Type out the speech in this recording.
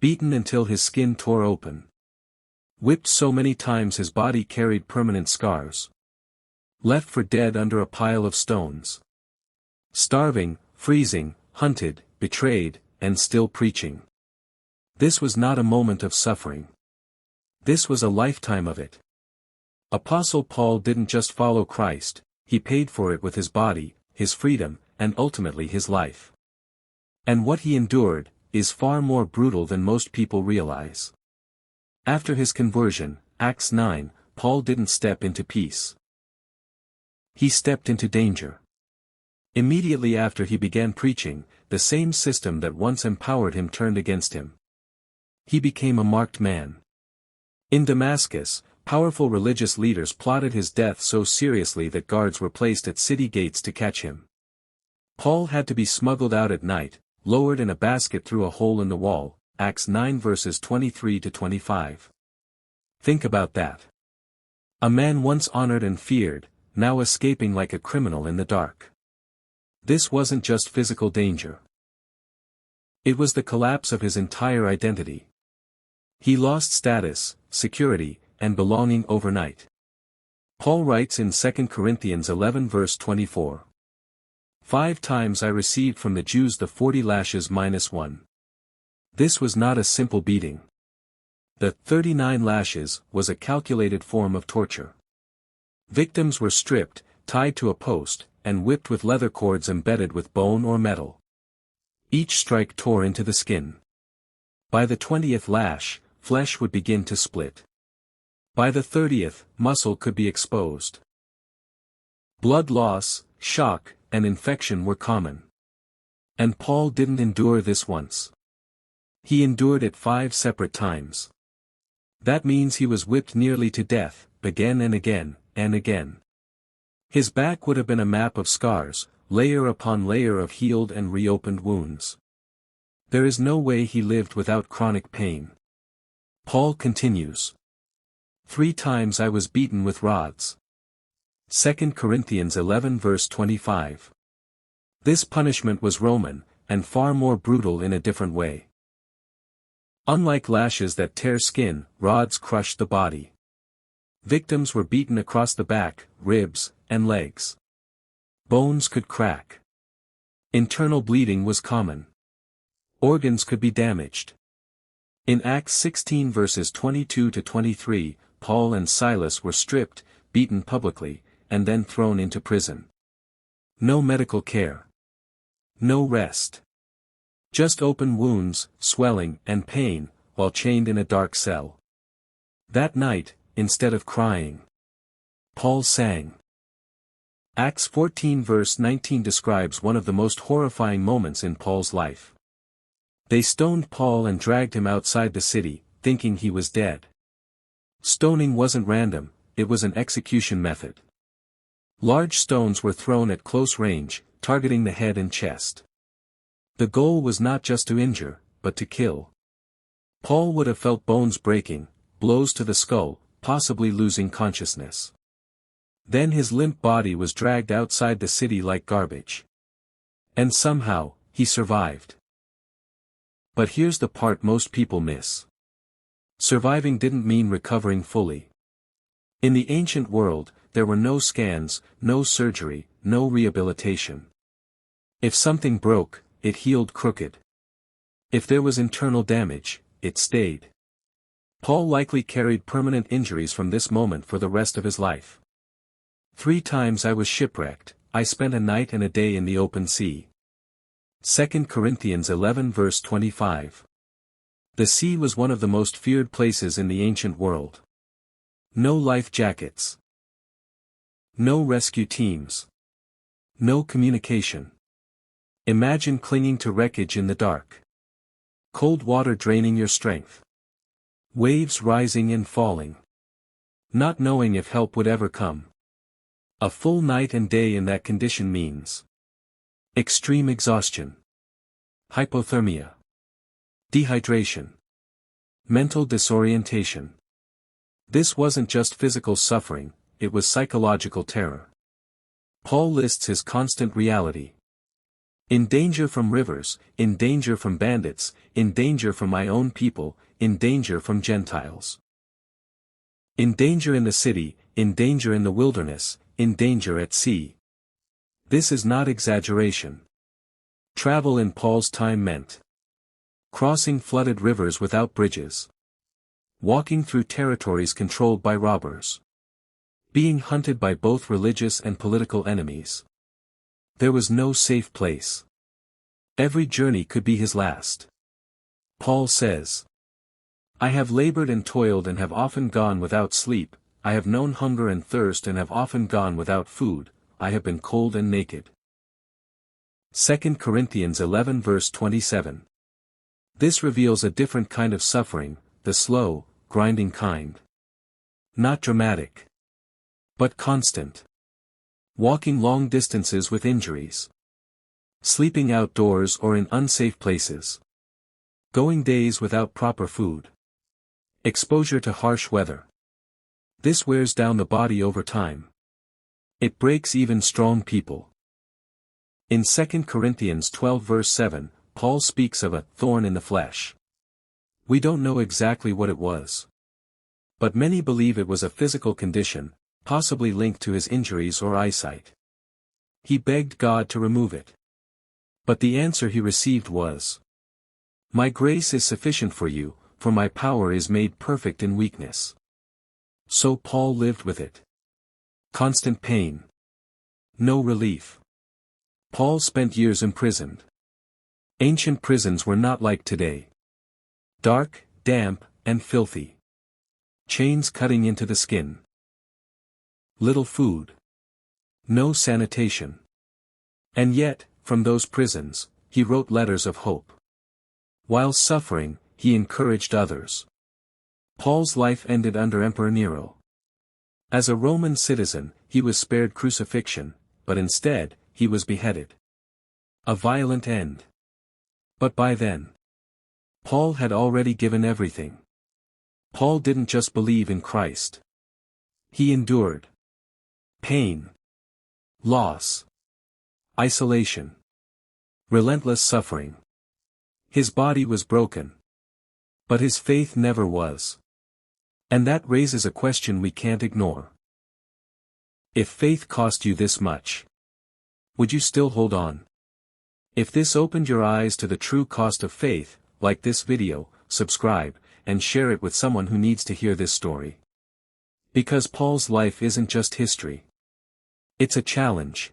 Beaten until his skin tore open. Whipped so many times his body carried permanent scars. Left for dead under a pile of stones. Starving, freezing, hunted, betrayed, and still preaching. This was not a moment of suffering. This was a lifetime of it. Apostle Paul didn't just follow Christ, he paid for it with his body, his freedom, and ultimately his life. And what he endured is far more brutal than most people realize. After his conversion, Acts 9, Paul didn't step into peace. He stepped into danger. Immediately after he began preaching, the same system that once empowered him turned against him. He became a marked man. In Damascus, powerful religious leaders plotted his death so seriously that guards were placed at city gates to catch him. Paul had to be smuggled out at night, lowered in a basket through a hole in the wall, Acts 9 verses 23 to 25. Think about that. A man once honored and feared, now escaping like a criminal in the dark. This wasn't just physical danger. It was the collapse of his entire identity. He lost status, security, and belonging overnight. Paul writes in 2 Corinthians 11 verse 24. 5 times I received from the Jews the 40 lashes minus 1. This was not a simple beating. The 39 lashes was a calculated form of torture. Victims were stripped, tied to a post, and whipped with leather cords embedded with bone or metal. Each strike tore into the skin. By the 20th lash, flesh would begin to split. By the 30th, muscle could be exposed. Blood loss, shock, and infection were common. And Paul didn't endure this once. He endured it 5 separate times. That means he was whipped nearly to death, again and again, and again. His back would have been a map of scars, layer upon layer of healed and reopened wounds. There is no way he lived without chronic pain. Paul continues. 3 times I was beaten with rods. 2 Corinthians 11 verse 25. This punishment was Roman, and far more brutal in a different way. Unlike lashes that tear skin, rods crushed the body. Victims were beaten across the back, ribs, and legs. Bones could crack. Internal bleeding was common. Organs could be damaged. In Acts 16 verses 22 to 23, Paul and Silas were stripped, beaten publicly, and then thrown into prison. No medical care. No rest. Just open wounds, swelling, and pain, while chained in a dark cell. That night, instead of crying, Paul sang. Acts 14 verse 19 describes one of the most horrifying moments in Paul's life. They stoned Paul and dragged him outside the city, thinking he was dead. Stoning wasn't random, it was an execution method. Large stones were thrown at close range, targeting the head and chest. The goal was not just to injure, but to kill. Paul would have felt bones breaking, blows to the skull, possibly losing consciousness. Then his limp body was dragged outside the city like garbage. And somehow, he survived. But here's the part most people miss. Surviving didn't mean recovering fully. In the ancient world, there were no scans, no surgery, no rehabilitation. If something broke, it healed crooked. If there was internal damage, it stayed. Paul likely carried permanent injuries from this moment for the rest of his life. 3 times I was shipwrecked, I spent a night and a day in the open sea. 2 Corinthians 11 verse 25. The sea was one of the most feared places in the ancient world. No life jackets. No rescue teams. No communication. Imagine clinging to wreckage in the dark. Cold water draining your strength. Waves rising and falling. Not knowing if help would ever come. A full night and day in that condition means extreme exhaustion. Hypothermia. Dehydration. Mental disorientation. This wasn't just physical suffering, it was psychological terror. Paul lists his constant reality. In danger from rivers, in danger from bandits, in danger from my own people, in danger from Gentiles. In danger in the city, in danger in the wilderness, in danger at sea. This is not exaggeration. Travel in Paul's time meant crossing flooded rivers without bridges, walking through territories controlled by robbers, being hunted by both religious and political enemies. There was no safe place. Every journey could be his last. Paul says, I have labored and toiled and have often gone without sleep, I have known hunger and thirst and have often gone without food, I have been cold and naked. 2 Corinthians 11 verse 27. This reveals a different kind of suffering, the slow, grinding kind. Not dramatic, but constant. Walking long distances with injuries. Sleeping outdoors or in unsafe places. Going days without proper food. Exposure to harsh weather. This wears down the body over time. It breaks even strong people. In 2 Corinthians 12 verse 7, Paul speaks of a thorn in the flesh. We don't know exactly what it was. But many believe it was a physical condition, possibly linked to his injuries or eyesight. He begged God to remove it. But the answer he received was, My grace is sufficient for you, for my power is made perfect in weakness. So Paul lived with it. Constant pain. No relief. Paul spent years imprisoned. Ancient prisons were not like today. Dark, damp, and filthy. Chains cutting into the skin. Little food. No sanitation. And yet, from those prisons, he wrote letters of hope. While suffering, he encouraged others. Paul's life ended under Emperor Nero. As a Roman citizen, he was spared crucifixion, but instead, he was beheaded. A violent end. But by then, Paul had already given everything. Paul didn't just believe in Christ. He endured pain, loss, isolation, relentless suffering. His body was broken. But his faith never was. And that raises a question we can't ignore. If faith cost you this much, would you still hold on? If this opened your eyes to the true cost of faith, like this video, subscribe, and share it with someone who needs to hear this story. Because Paul's life isn't just history. It's a challenge.